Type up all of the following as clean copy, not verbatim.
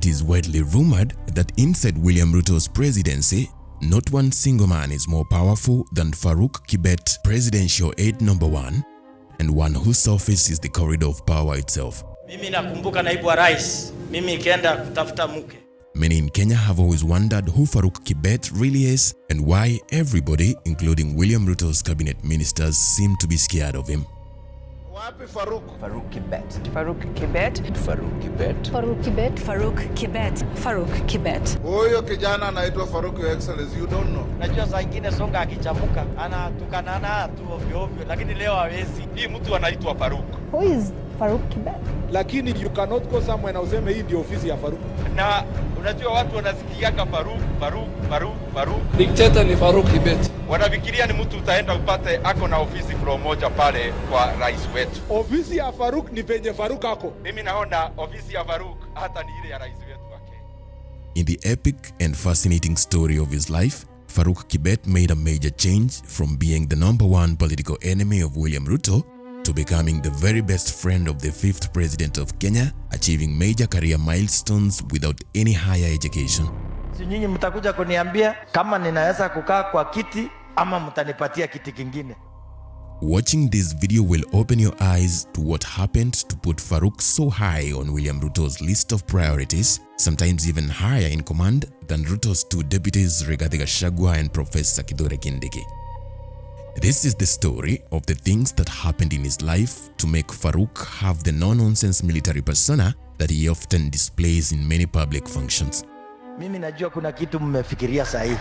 is widely rumored that inside William Ruto's presidency, not one single man is more powerful than Farouk Kibet, presidential aide number 1, and one whose office is the corridor of power itself. Mimi nakumbuka naibu wa rais, mimi ikienda kutafuta mke. Many in Kenya have always wondered who Farouk Kibet really is and why everybody, including William Ruto's cabinet ministers, seem to be scared of him. Wapi Farouk? Farouk Kibet. Farouk Kibet. Farouk Kibet. Farouk Kibet. Farouk Kibet. Farouk Kibet. Huyo kijana anaitwa Farouk, your excellency, you don't know. Najua saa nyingine songa akichamuka anatukanana tu ovyo ovyo, lakini leo hawezi. Hii mtu anaitwa Farouk. Who is Farouk Kibet? Lakini you cannot go somewhere na useme hii ndio ofisi ya Farouk. Na unajua watu wanasikiaga Farouk. Dictator ni Farouk Kibet. Wanafikiria ni mtu utaenda upate ako na ofisi floor moja pale kwa rais wetu. Ofisi ya Farouk ni penye Farouk ako. Mimi naona ofisi ya Farouk hata ni ile ya rais wetu wa Kenya. In the epic and fascinating story of his life, Farouk Kibet made a major change from being the #1 political enemy of William Ruto to becoming the very best friend of the 5th president of Kenya, achieving major career milestones without any higher education. Si nyinyi mtakuja kuniambia kama ninaweza kukaa kwa kiti ama mtanipatia kiti kingine. Watching this video will open your eyes to what happened to put Farouk so high on William Ruto's list of priorities, sometimes even higher in command than Ruto's 2 deputies Rigathi Gachagua and Professor Kindiki. This is the story of the things that happened in his life to make Farouk have the no-nonsense military persona that he often displays in many public functions. Mimi najua kuna kitu mmefikiria sahihi.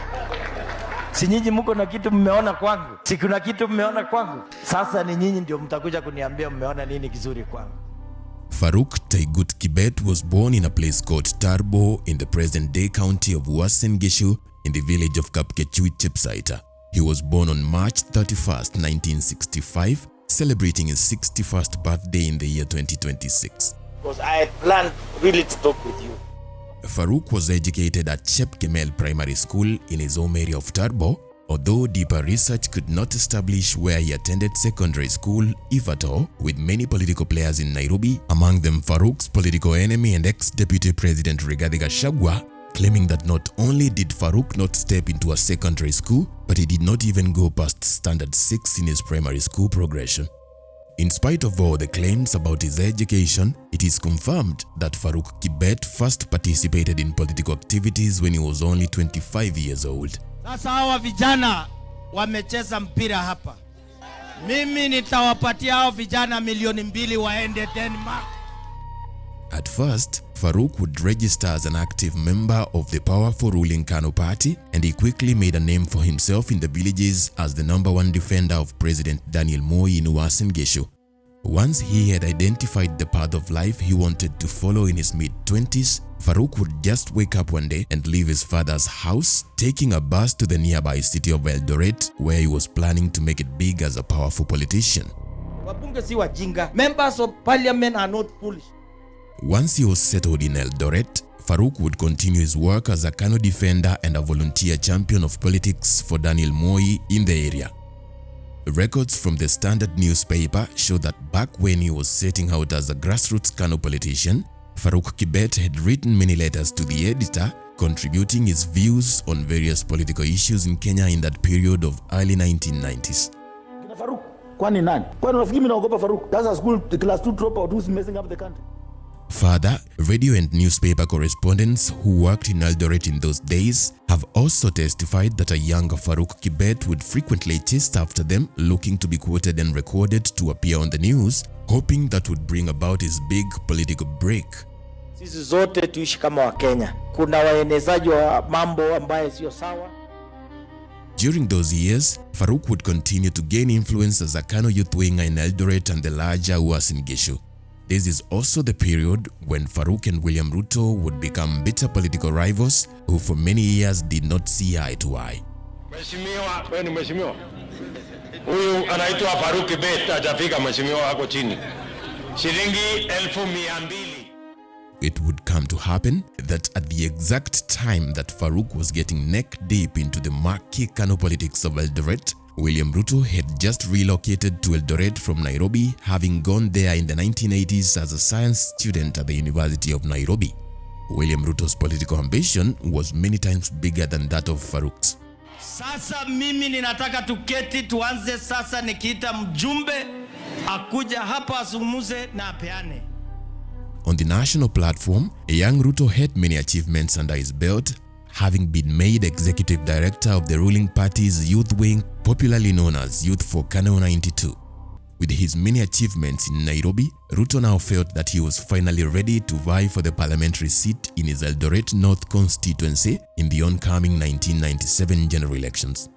Si nyinyi mko na kitu mmeona kwangu? Si kuna kitu mmeona kwangu? Sasa ni nyinyi ndio mtakuja kuniambia mmeona nini kizuri kwangu. Farouk Taigut Kibet was born in a place called Tarbo in the present-day county of Uasin Gishu in the village of Kapkechuit, Chepsaita. He was born on March 31st, 1965, celebrating his 61st birthday in the year 2026. Because I had planned really to talk with you. Farouk was educated at Chepkemel Primary School in his home area of Tarbo, although deeper research could not establish where he attended secondary school, if at all, with many political players in Nairobi, among them Farouk's political enemy and ex-deputy president Rigathi Gachagua, claiming that not only did Farouk not step into a secondary school, but he did not even go past standard 6 in his primary school progression. In spite of all the claims about his education, it is confirmed that Farouk Kibet first participated in political activities when he was only 25 years old. Sasa hawa vijana wamecheza mpira hapa. Mimi nitawapatia hao vijana milioni 2 waende Denmark. At first, Farouk would register as an active member of the powerful ruling KANU party, and he quickly made a name for himself in the villages as the #1 defender of President Daniel Moi in Uasin Gishu. Once he had identified the path of life he wanted to follow in his mid-20s, Farouk would just wake up one day and leave his father's house, taking a bus to the nearby city of Eldoret, where he was planning to make it big as a powerful politician. Wabunge si wajinga. Members of parliament are not foolish. Once he was settled in Eldoret, Farouk would continue his work as a KANU defender and a volunteer champion of politics for Daniel Moi in the area. Records from the Standard newspaper show that back when he was setting out as a grassroots KANU politician, Farouk Kibet had written many letters to the editor, contributing his views on various political issues in Kenya in that period of early 1990s. Farouk, kwani nani? Kwani unafikiri mimi naogopa Farouk? That's a school class 2 dropout who's messing up the country. Further, radio and newspaper correspondents who worked in Eldoret in those days have also testified that a younger Farouk Kibet would frequently chase after them, looking to be quoted and recorded to appear on the news, hoping that would bring about his big political break. Sisi zote tuishi kama wa Kenya. Kuna waenezaji wa mambo ambaye sio sawa. During those years, Farouk would continue to gain influence as a KANU youth winger in Eldoret and the larger Uasin Gishu. This is also the period when Farouk and William Ruto would become bitter political rivals who for many years did not see eye to eye. Mheshimiwa, wewe ni mheshimiwa. Huyu anaitwa Farouk Kibet, atafika mheshimiwa wako chini. Shilingi 1200. It would come to happen that at the exact time that Farouk was getting neck deep into the murky KANU politics of Eldoret, William Ruto had just relocated to Eldoret from Nairobi, having gone there in the 1980s as a science student at the University of Nairobi. William Ruto's political ambition was many times bigger than that of Farouk's. Sasa mimi ninataka tuketi tuanze sasa, nikiita mjumbe akuja hapa azungumze na apeane. On the national platform, young Ruto had many achievements under his belt, having been made executive director of the ruling party's youth wing, popularly known as Youth for Kano 92. With his many achievements in Nairobi, Ruto now felt that he was finally ready to vie for the parliamentary seat in his Eldoret North constituency in the oncoming 1997 general elections.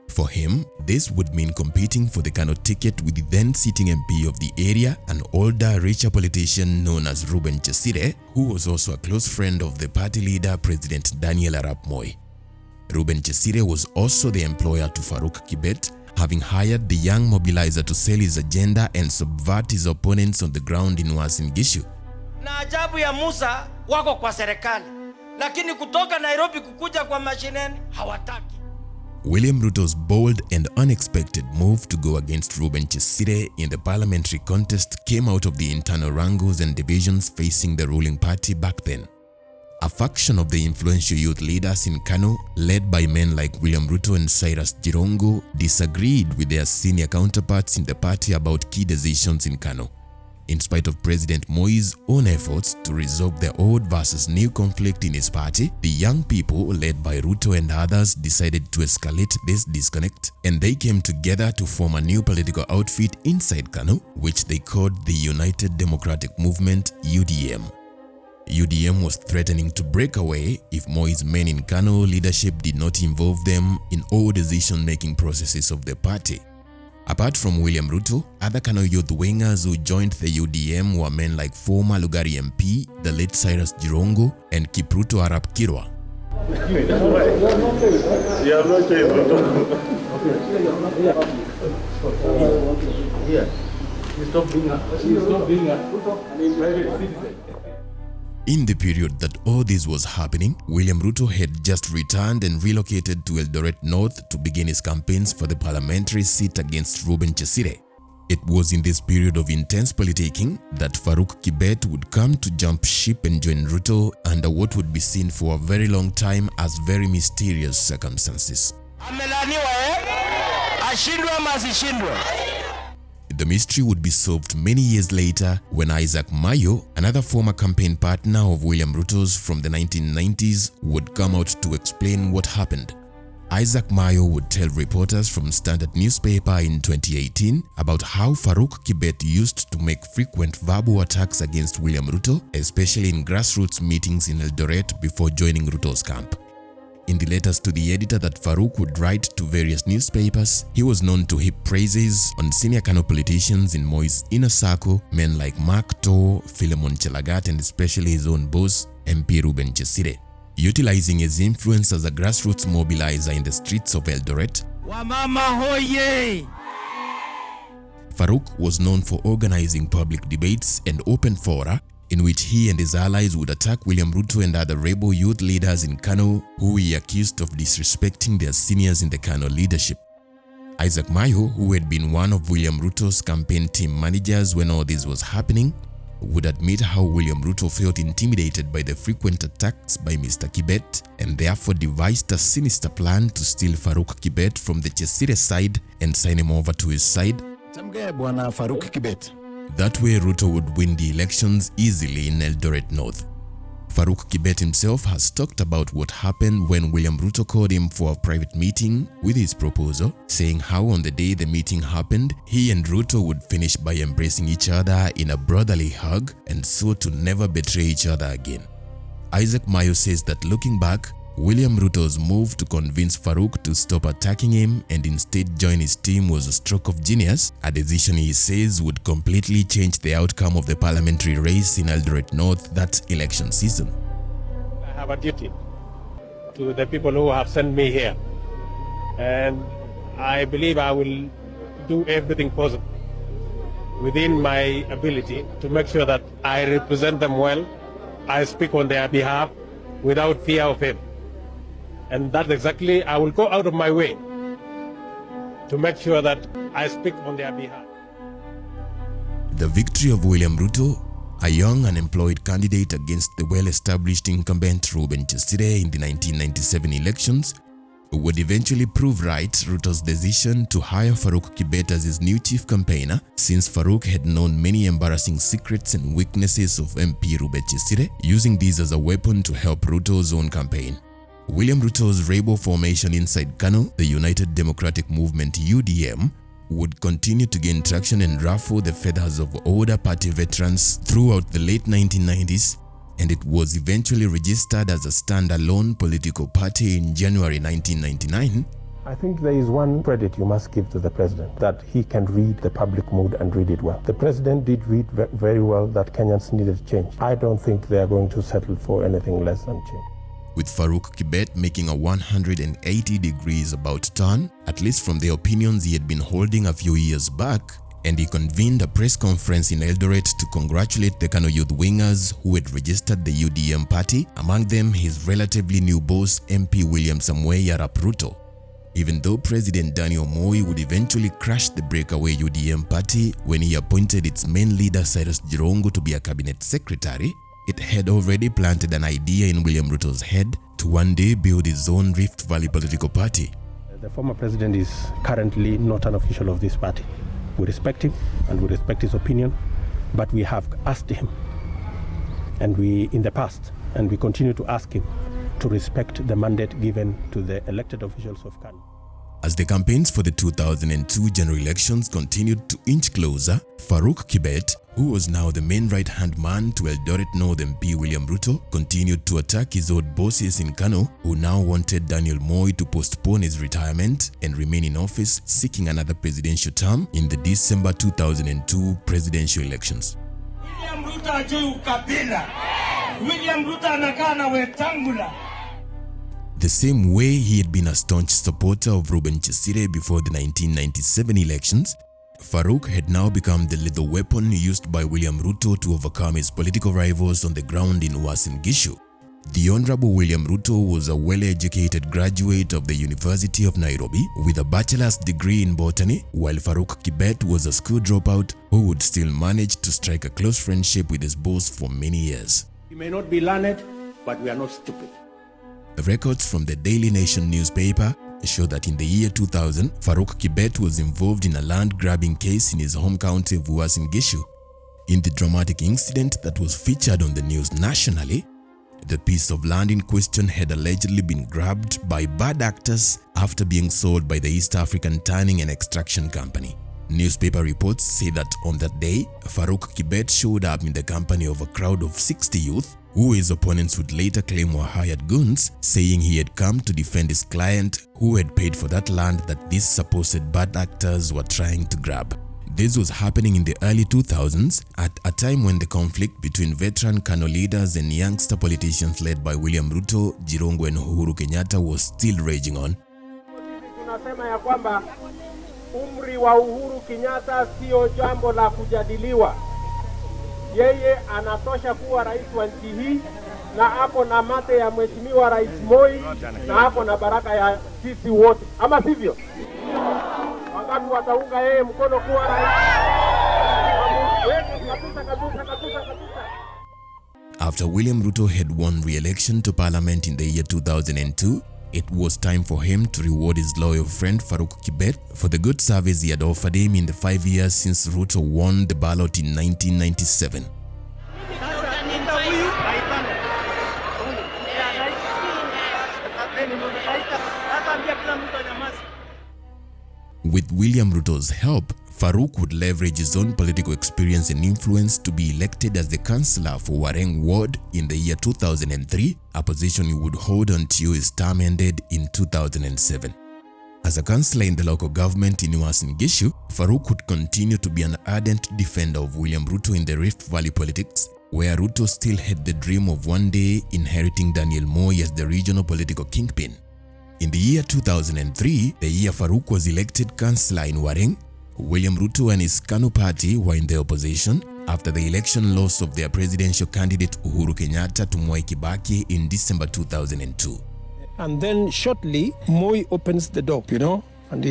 For him, this would mean competing for the Kano ticket with the then-sitting MP of the area, an older, richer politician known as Reuben Chesire, who was also a close friend of the party leader, President Daniel Arap Moi. Reuben Chesire was also the employer to Farouk Kibet, having hired the young mobilizer to sell his agenda and subvert his opponents on the ground in Uasin Gishu. Na ajabu ya Musa wako kwa serikali, lakini kutoka Nairobi kukuja kwa mashineni hawataki. William Ruto's bold and unexpected move to go against Reuben Chesire in the parliamentary contest came out of the internal wrangles and divisions facing the ruling party back then. A faction of the influential youth leaders in Kano, led by men like William Ruto and Cyrus Jirongo, disagreed with their senior counterparts in the party about key decisions in Kano. In spite of President Moi's own efforts to resolve the old versus new conflict in his party, the young people, led by Ruto and others, decided to escalate this disconnect, and they came together to form a new political outfit inside Kano, which they called the United Democratic Movement, UDM. UDM was threatening to break away if Moi's men in Kano leadership did not involve them in all decision-making processes of the party. Apart from William Ruto, other Kano youth wingers who joined the UDM were men like former Lugari MP, the late Cyrus Jirongo, and Kipruto Arap Kirwa. In the period that all this was happening, William Ruto had just returned and relocated to Eldoret North to begin his campaigns for the parliamentary seat against Reuben Chesire. It was in this period of intense politicking that Farouk Kibet would come to jump ship and join Ruto under what would be seen for a very long time as very mysterious circumstances. The mystery would be solved many years later when Isaac Mayo, another former campaign partner of William Ruto's from the 1990s, would come out to explain what happened. Isaac Mayo would tell reporters from Standard newspaper in 2018 about how Farouk Kibet used to make frequent verbal attacks against William Ruto, especially in grassroots meetings in Eldoret before joining Ruto's camp. In the letters to the editor that Farouk would write to various newspapers, he was known to heap praises on senior Kano politicians in Moi's inner circle, men like Mark Too, Philemon Chelagat, and especially his own boss, MP Reuben Chesire. Utilizing his influence as a grassroots mobilizer in the streets of Eldoret, Wamama hoye! Farouk was known for organizing public debates and open fora in which he and his allies would attack William Ruto and other rebel youth leaders in Kano who he accused of disrespecting their seniors in the Kano leadership. Isaac Mayo, who had been one of William Ruto's campaign team managers when all this was happening, would admit how William Ruto felt intimidated by the frequent attacks by Mr. Kibet and therefore devised a sinister plan to steal Farouk Kibet from the Chesire side and sign him over to his side. Farouk Kibet. That way Ruto would win the elections easily in Eldoret North. Farouk Kibet himself has talked about what happened when William Ruto called him for a private meeting with his proposal, saying how on the day the meeting happened, he and Ruto would finish by embracing each other in a brotherly hug and so to never betray each other again. Isaac Mayo says that looking back, William Ruto's move to convince Farouk to stop attacking him and instead join his team was a stroke of genius, a decision he says would completely change the outcome of the parliamentary race in Eldoret North that election season. I have a duty to the people who have sent me here, and I believe I will do everything possible within my ability to make sure that I represent them well, I speak on their behalf without fear of him. And that's exactly, I will go out of my way to make sure that I speak on their behalf. The victory of William Ruto a young unemployed candidate against the well-established incumbent Reuben Chesire in the 1997 elections, would eventually prove right Ruto's decision to hire Farouk Kibet as his new chief campaigner, since Farouk had known many embarrassing secrets and weaknesses of MP Reuben Chesire, using these as a weapon to help Ruto's own campaign. William Ruto's rebel formation inside Kano, the United Democratic Movement UDM, would continue to gain traction and ruffle the feathers of older party veterans throughout the late 1990s, and it was eventually registered as a standalone political party in January 1999. I think there is one credit you must give to the president, that he can read the public mood and read it well. The president did read very well that Kenyans needed change. I don't think they are going to settle for anything less than change. With Farouk Kibet making a 180 degrees about turn, at least from the opinions he had been holding a few years back, and he convened a press conference in Eldoret to congratulate the Kano youth wingers who had registered the UDM party, among them his relatively new boss MP William Arap Ruto. Even though President Daniel Moi would eventually crush the breakaway UDM party when he appointed its main leader Cyrus Jirongo to be a cabinet secretary, it had already planted an idea in William Ruto's head to one day build his own Rift Valley political party. The former president is currently not an official of this party. We respect him and we respect his opinion, but we have asked him, and in the past, and we continue to ask him to respect the mandate given to the elected officials of Kano. As the campaigns for the 2002 general elections continued to inch closer, Farouk Kibet, who was now the main right-hand man to Eldoret North MP William Ruto, continued to attack his old bosses in Kano, who now wanted Daniel Moi to postpone his retirement and remain in office, seeking another presidential term in the December 2002 presidential elections. William Ruto ajui ukabila. William Ruto anakaa na wetangula. The same way he had been a staunch supporter of Reuben Chesire before the 1997 elections, Farouk had now become the lethal weapon used by William Ruto to overcome his political rivals on the ground in Uasin Gishu. The Honorable William Ruto was a well-educated graduate of the University of Nairobi with a bachelor's degree in botany, while Farouk Kibet was a school dropout who would still manage to strike a close friendship with his boss for many years. We may not be learned, but we are not stupid. Records from the Daily Nation newspaper show that in the year 2000, Farouk Kibet was involved in a land-grabbing case in his home county of Uasin Gishu. In the dramatic incident that was featured on the news nationally, the piece of land in question had allegedly been grabbed by bad actors after being sold by the East African Tanning and Extraction Company. Newspaper reports say that on that day, Farouk Kibet showed up in the company of a crowd of 60 youth, who his opponents would later claim were hired goons, saying he had come to defend his client who had paid for that land that these supposed bad actors were trying to grab. This was happening in the early 2000s, at a time when the conflict between veteran Kano leaders and youngster politicians led by William Ruto, Jirongo and Uhuru Kenyatta was still raging on. Tunasema ya kwamba umri wa Uhuru Kenyatta sio jambo la kujadiliwa. Yeye anatosha kuwa rais wa nchi hii, na ako na mate ya mheshimiwa Rais Moi, na ako na baraka ya sisi wote. Ama sivyo? Wakati wataunga yeye mkono kuwa rais. After William Ruto had won re-election to parliament in the year 2002, it was time for him to reward his loyal friend Farouk Kibet for the good service he had offered him in the 5 years since Ruto won the ballot in 1997. With William Ruto's help, Farouk would leverage his own political experience and influence to be elected as the councillor for Wareng Ward in the year 2003, a position he would hold until his term ended in 2007. As a councillor in the local government in Uasin Gishu, Farouk would continue to be an ardent defender of William Ruto in the Rift Valley politics, where Ruto still had the dream of one day inheriting Daniel Moi as the regional political kingpin. In the year 2003, the year Farouk was elected councillor in Wareng, William Ruto and his Kanu party were in the opposition after the election loss of their presidential candidate Uhuru Kenyatta to Mwai Kibaki in December 2002. And then shortly, Moi opens the door, And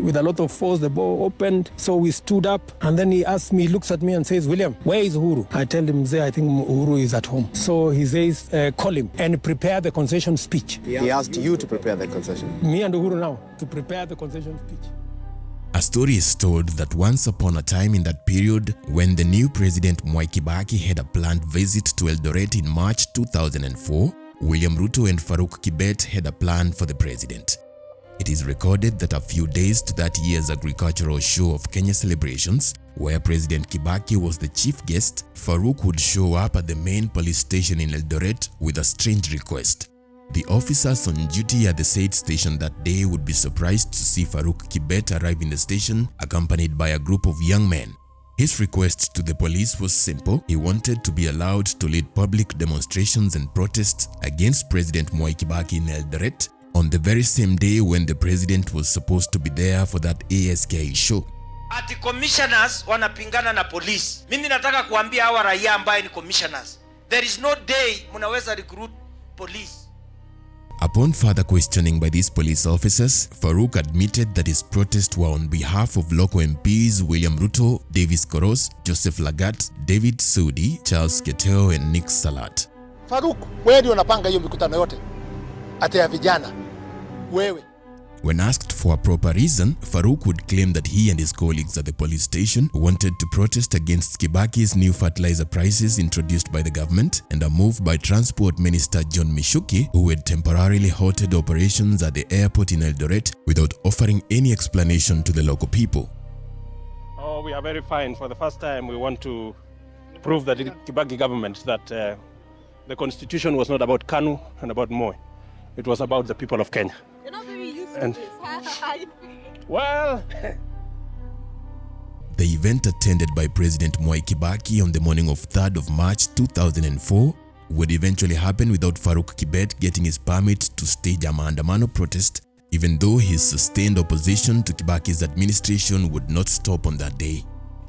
with a lot of force, the door opened. So we stood up, and then he asked me, looks at me and says, William, where is Uhuru? I tell him, I think Uhuru is at home. So he says, call him and prepare the concession speech. He asked you to prepare the concession? Me and Uhuru now, to prepare the concession speech. A story is told that once upon a time in that period, when the new president Mwai Kibaki had a planned visit to Eldoret in March 2004, William Ruto and Farouk Kibet had a plan for the president. It is recorded that a few days to that year's agricultural show of Kenya celebrations, where President Kibaki was the chief guest, Farouk would show up at the main police station in Eldoret with a strange request. The officers on duty at the said station that day would be surprised to see Farouk Kibet arrive in the station accompanied by a group of young men. His request to the police was simple. He wanted to be allowed to lead public demonstrations and protests against President Mwai Kibaki in Eldoret on the very same day when the president was supposed to be there for that ASK show. Ati commissioners wanapingana na police. Mimi nataka kuambia hawa raia ambaye ni commissioners, there is no day mnaweza recruit police. Upon further questioning by these police officers, Farouk admitted that his protests were on behalf of local MPs William Ruto, Davis Koros, Joseph Lagat, David Sudi, Charles Keteo and Nick Salat. Farouk, wewe ndio unapanga hiyo mikutano yote? Ate ya vijana. Wewe. When asked for a proper reason, Farouk would claim that he and his colleagues at the police station wanted to protest against Kibaki's new fertilizer prices introduced by the government and a move by Transport Minister John Mishuki, who had temporarily halted operations at the airport in Eldoret without offering any explanation to the local people. Oh, we are very fine. For the first time, we want to prove that the Kibaki government that the constitution was not about KANU and about Moi. It was about the people of Kenya. You're not very used And- to this. Well, The event attended by President Mwai Kibaki on the morning of 3rd of March 2004 would eventually happen without Farouk Kibet getting his permit to stage a maandamano protest, even though his sustained opposition to Kibaki's administration would not stop on that day.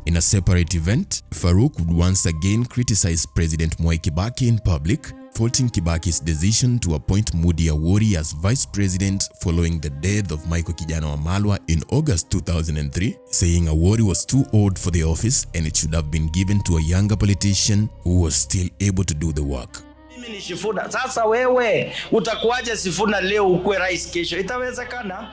In a separate event, Farouk would once again criticize President Mwai Kibaki in public, faulting Kibaki's decision to appoint Mudi Awori as vice president following the death of Michael Kijana Wamalwa in August 2003, saying Awori was too old for the office and it should have been given to a younger politician who was still able to do the work. Mimi ni Sifuna. Sasa wewe utakuwaje Sifuna leo ukue rais kesho? Itawezekana?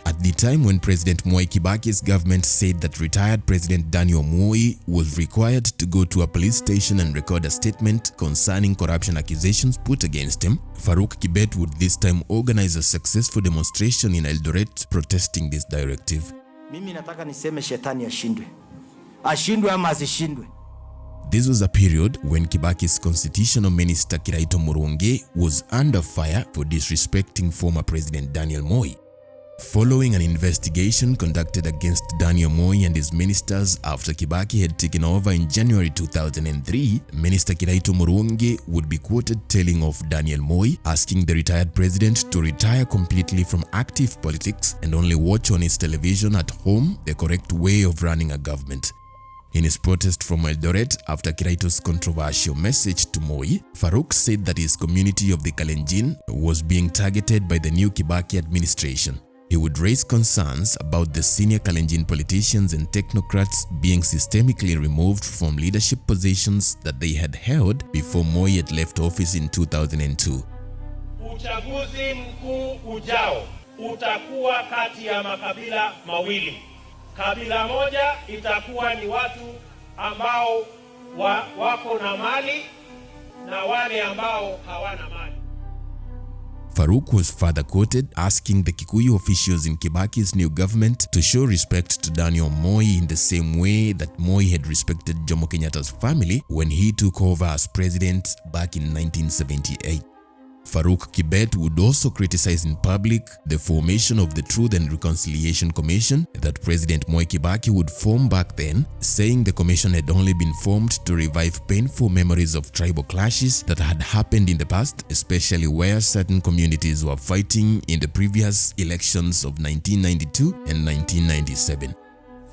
At the time when President Mwai Kibaki's government said that retired President Daniel Moi was required to go to a police station and record a statement concerning corruption accusations put against him, Farouk Kibet would this time organize a successful demonstration in Eldoret protesting this directive. Mimi nataka niseme shetani ashindwe. Ashindwe ama asishindwe. This was a period when Kibaki's constitutional minister Kiraito Murungi was under fire for disrespecting former President Daniel Moi. Following an investigation conducted against Daniel Moi and his ministers after Kibaki had taken over in January 2003, Minister Kiraito Murungi would be quoted telling of Daniel Moi asking the retired president to retire completely from active politics and only watch on his television at home the correct way of running a government. In his protest from Eldoret after Kiraito's controversial message to Moi, Farouk said that his community of the Kalenjin was being targeted by the new Kibaki administration. He would raise concerns about the senior Kalenjin politicians and technocrats being systemically removed from leadership positions that they had held before Moi had left office in 2002. Uchaguzi mkuu ujao utakuwa kati ya makabila mawili. Kabila moja itakuwa ni watu ambao wako na mali na wale ambao hawana mali. Farouk was further quoted asking the Kikuyu officials in Kibaki's new government to show respect to Daniel Moi in the same way that Moi had respected Jomo Kenyatta's family when he took over as president back in 1978. Farouk Kibet would also criticize in public the formation of the Truth and Reconciliation Commission that President Mwai Kibaki would form back then, saying the commission had only been formed to revive painful memories of tribal clashes that had happened in the past, especially where certain communities were fighting in the previous elections of 1992 and 1997.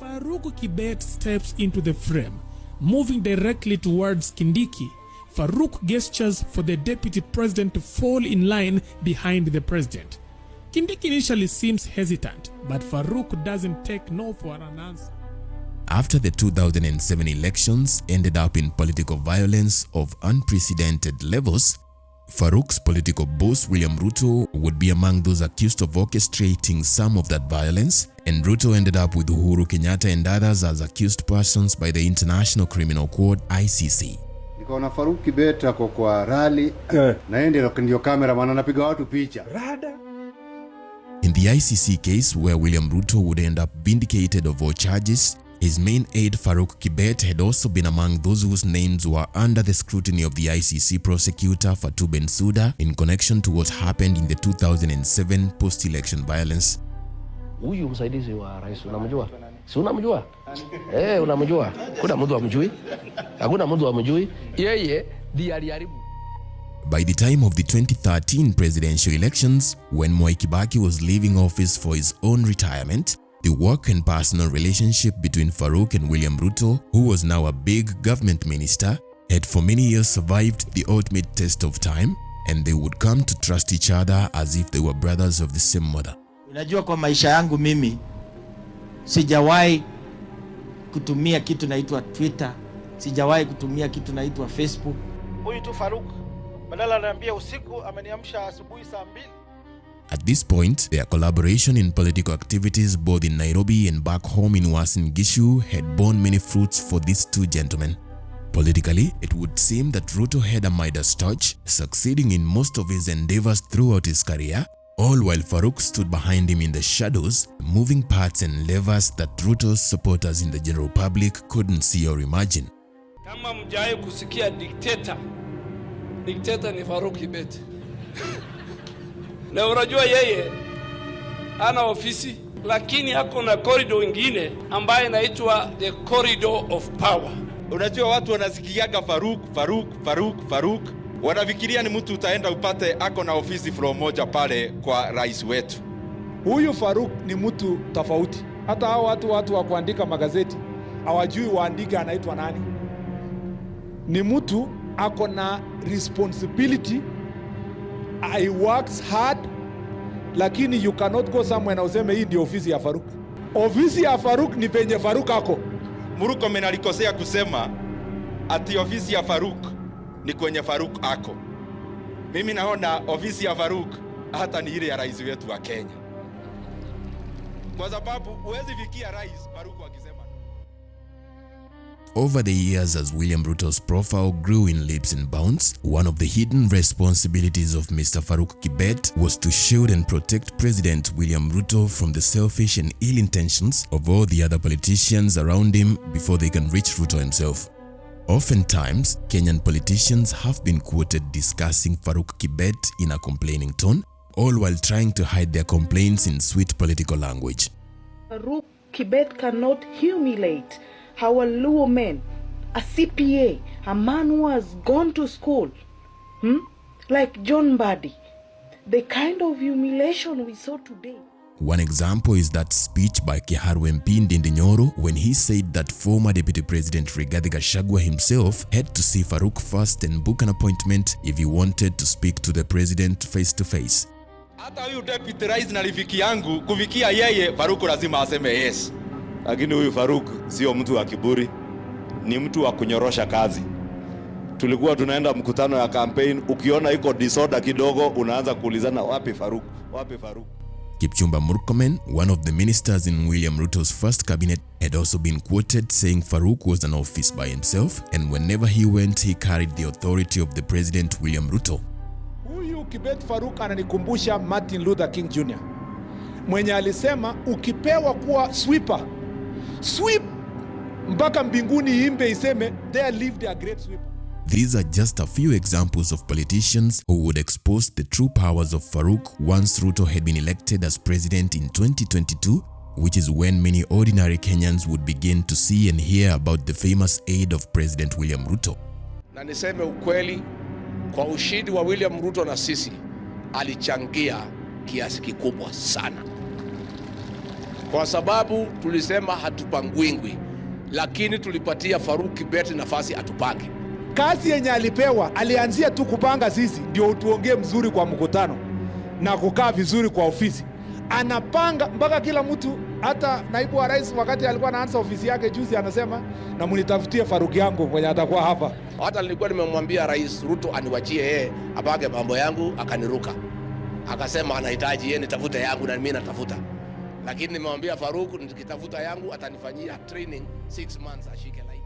Farouk Kibet steps into the frame, moving directly towards Kindiki. Farouk gestures for the deputy president to fall in line behind the president. Kindiki initially seems hesitant, but Farouk doesn't take no for an answer. After the 2007 elections ended up in political violence of unprecedented levels, Farouk's political boss William Ruto would be among those accused of orchestrating some of that violence, and Ruto ended up with Uhuru Kenyatta and others as accused persons by the International Criminal Court (ICC). Nikaona Farouk Kibet ako kwa rally na yeye ndio cameraman anapiga watu picha. In the ICC case where William Ruto would end up vindicated of all charges, his main aide Farouk Kibet had also been among those whose names were under the scrutiny of the ICC prosecutor Fatou Bensouda in connection to what happened in the 2007 post-election violence. Huyu msaidizi wa rais unamjua? Si unamjua? Unamjua. Kuna mtu amjui? Hakuna mtu amjui. Yeye ndiye aliharibu. By the time of the 2013 presidential elections, when Mwai Kibaki was leaving office for his own retirement, the work and personal relationship between Farouk and William Ruto, who was now a big government minister, had for many years survived the ultimate test of time, and they would come to trust each other as if they were brothers of the same mother. Unajua, kwa maisha yangu mimi sijawahi kutumia kitu naitwa Twitter, sijawahi kutumia kitu naitwa Facebook. Huyu tu Farouk badala anaambia usiku ameniamsha asubuhi saa 2. At this point, their collaboration in political activities both in Nairobi and back home in Uasin Gishu had borne many fruits for these two gentlemen. Politically, it would seem that Ruto had a Midas touch, succeeding in most of his endeavors throughout his career, all while Farouk stood behind him in the shadows, moving parts and levers that Ruto's supporters in the general public couldn't see or imagine. Kama mjaye kusikia dictator ni Farouk Kibet. Na unajua yeye ana ofisi, lakini hako na corridor ingine ambayo inaitwa the corridor of power. Unajua watu wanasikiaga Farouk, wanafikiria ni mtu utaenda upate ako na ofisi from moja pale kwa rais wetu. Huyu Farouk ni mtu tofauti. Hata hao watu wa kuandika magazeti hawajui waandika anaitwa nani. Ni mtu ako na responsibility. I works hard, lakini you cannot go somewhere na useme hii ndio ofisi ya Farouk. Ofisi ya Farouk ni penye Farouk ako. Murkomen alikosea kusema ati ofisi ya Farouk ni kwenye Farouk ako. Mimi naona ofisi ya Farouk hata ni ile ya rais wetu wa Kenya. Kwa sababu huwezi fikia rais Farouk akisema. Over the years, as William Ruto's profile grew in leaps and bounds, one of the hidden responsibilities of Mr. Farouk Kibet was to shield and protect President William Ruto from the selfish and ill intentions of all the other politicians around him before they can reach Ruto himself. Oftentimes, Kenyan politicians have been quoted discussing Farouk Kibet in a complaining tone, all while trying to hide their complaints in sweet political language. Farouk Kibet cannot humiliate our Luo men, a CPA, a man who has gone to school, like John Mbadi. The kind of humiliation we saw today. One example is that speech by Kiharu MP Ndindi Nyoro when he said that former Deputy President Rigathi Gachagua himself had to see Farouk first and book an appointment if he wanted to speak to the president face to face. Hata huyu deputy rais na rafiki yangu kufikia yeye Farouk lazima aseme yes. Lakini huyu Farouk sio mtu wa kiburi, ni mtu wa kunyorosha kazi. Tulikuwa tunaenda mkutano ya campaign, ukiona iko disorder kidogo unaanza kuulizana wapi Farouk? Kipchumba Murkomen, one of the ministers in William Ruto's first cabinet, had also been quoted saying Farouk was an office by himself and whenever he went he carried the authority of the President William Ruto. Huyu Kibet Farouk ananikumbusha Martin Luther King Jr. Mwenye alisema ukipewa kuwa sweeper, sweep mpaka mbinguni imbe iseme there lived a great sweeper. These are just a few examples of politicians who would expose the true powers of Farouk once Ruto had been elected as president in 2022, which is when many ordinary Kenyans would begin to see and hear about the famous aide of President William Ruto. Na niseme ukweli, kwa ushindi wa William Ruto na sisi alichangia kiasi kikubwa sana. Kwa sababu tulisema hatupangwingwi, lakini tulipatia Farouk Kibet nafasi atupange. Kazi yenye alipewa, alianzia tu kupanga sisi ndio tuongee mzuri kwa mkutano. na kukaa vizuri kwa ofisi. Anapanga mpaka kila mtu, hata naibu wa rais wakati alikuwa anaanza ofisi yake juzi anasema na mnitafutie Farouk yangu mwenye atakuwa hapa. Hata nilikuwa nimemwambia Rais Ruto aniwachie yeye apage mambo yangu, akaniruka. Akasema anahitaji yeye nitafute yangu na mimi natafuta. Lakini nimemwambia Farouk nikitafuta yangu atanifanyia training 6 months ashike line.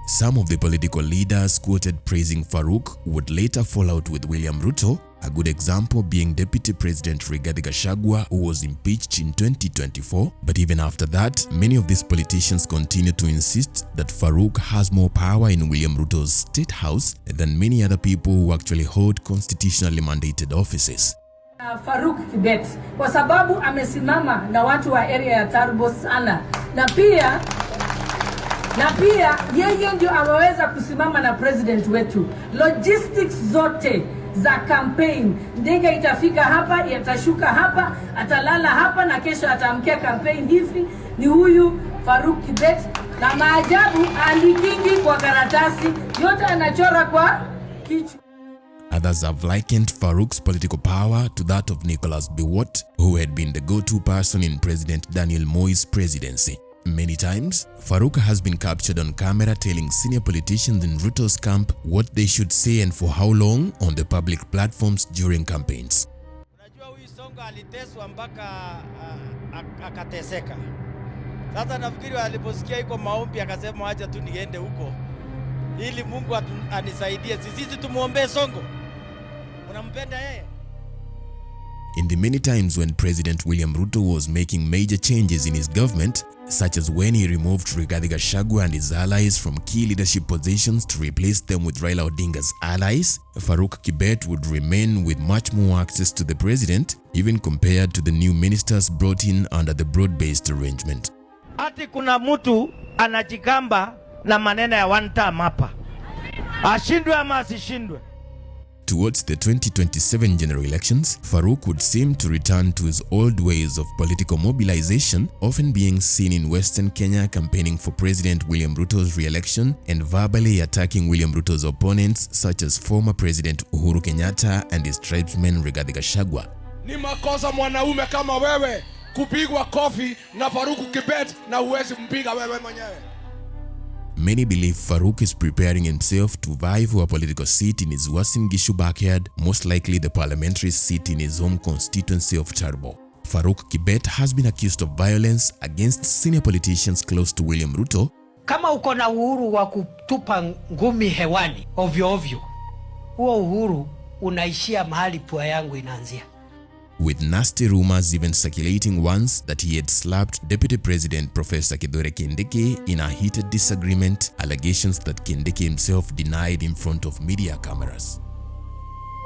Some of the political leaders quoted praising Farouk would later fall out with William Ruto, a good example being Deputy President Rigathi Gachagua, who was impeached in 2024. But even after that, many of these politicians continue to insist that Farouk has more power in William Ruto's state house than many other people who actually hold constitutionally mandated offices. Farouk Kibet kwa sababu amesimama na watu wa area ya Turbo sana, na pia yeye ndio ameweza kusimama na president wetu. Logistics zote za campaign, ndege itafika hapa, yatashuka hapa, atalala hapa na kesho ataamkia campaign hivi, ni huyu Farouk Kibet. Na maajabu andikingi kwa karatasi, yote anachora kwa kichwa. Others have likened Farouk's political power to that of Nicholas Biwott, who had been the go-to person in President Daniel Moi's presidency. Many times, Farouk has been captured on camera telling senior politicians in Ruto's camp what they should say and for how long on the public platforms during campaigns. Unajua huyu Sonko aliteswa mpaka akateseka. Sasa nafikiri aliposikia iko maombi akasema acha tu niende huko ili Mungu anisaidie. Sisi tumuombe Sonko. Unampenda yeye? In the many times when President William Ruto was making major changes in his government, such as when he removed Rigathi Gachagua and his allies from key leadership positions to replace them with Raila Odinga's allies, Farouk Kibet would remain with much more access to the president, even compared to the new ministers brought in under the broad-based arrangement. Ati kuna mtu anajigamba na maneno ya one term hapa. Ashindwe ama asishindwe. Towards the 2027 general elections, Farouk would seem to return to his old ways of political mobilization, often being seen in Western Kenya campaigning for President William Ruto's re-election and verbally attacking William Ruto's opponents such as former President Uhuru Kenyatta and his tribesman Rigathi Gachagua. Ni makosa mwanaume kama wewe kupigwa kofi na Farouk Kibet na huwezi mpiga wewe mwenyewe. Many believe Farouk is preparing himself to vie for a political seat in his Uasin Gishu backyard, most likely the parliamentary seat in his home constituency of Turbo. Farouk Kibet has been accused of violence against senior politicians close to William Ruto. Kama uko na uhuru wa kutupa ngumi hewani ovyo ovyo, huo uhuru unaishia mahali pua yangu inaanzia. With nasty rumors even circulating once that he had slapped Deputy President Professor Kindiki in a heated disagreement, allegations that Kindiki himself denied in front of media cameras.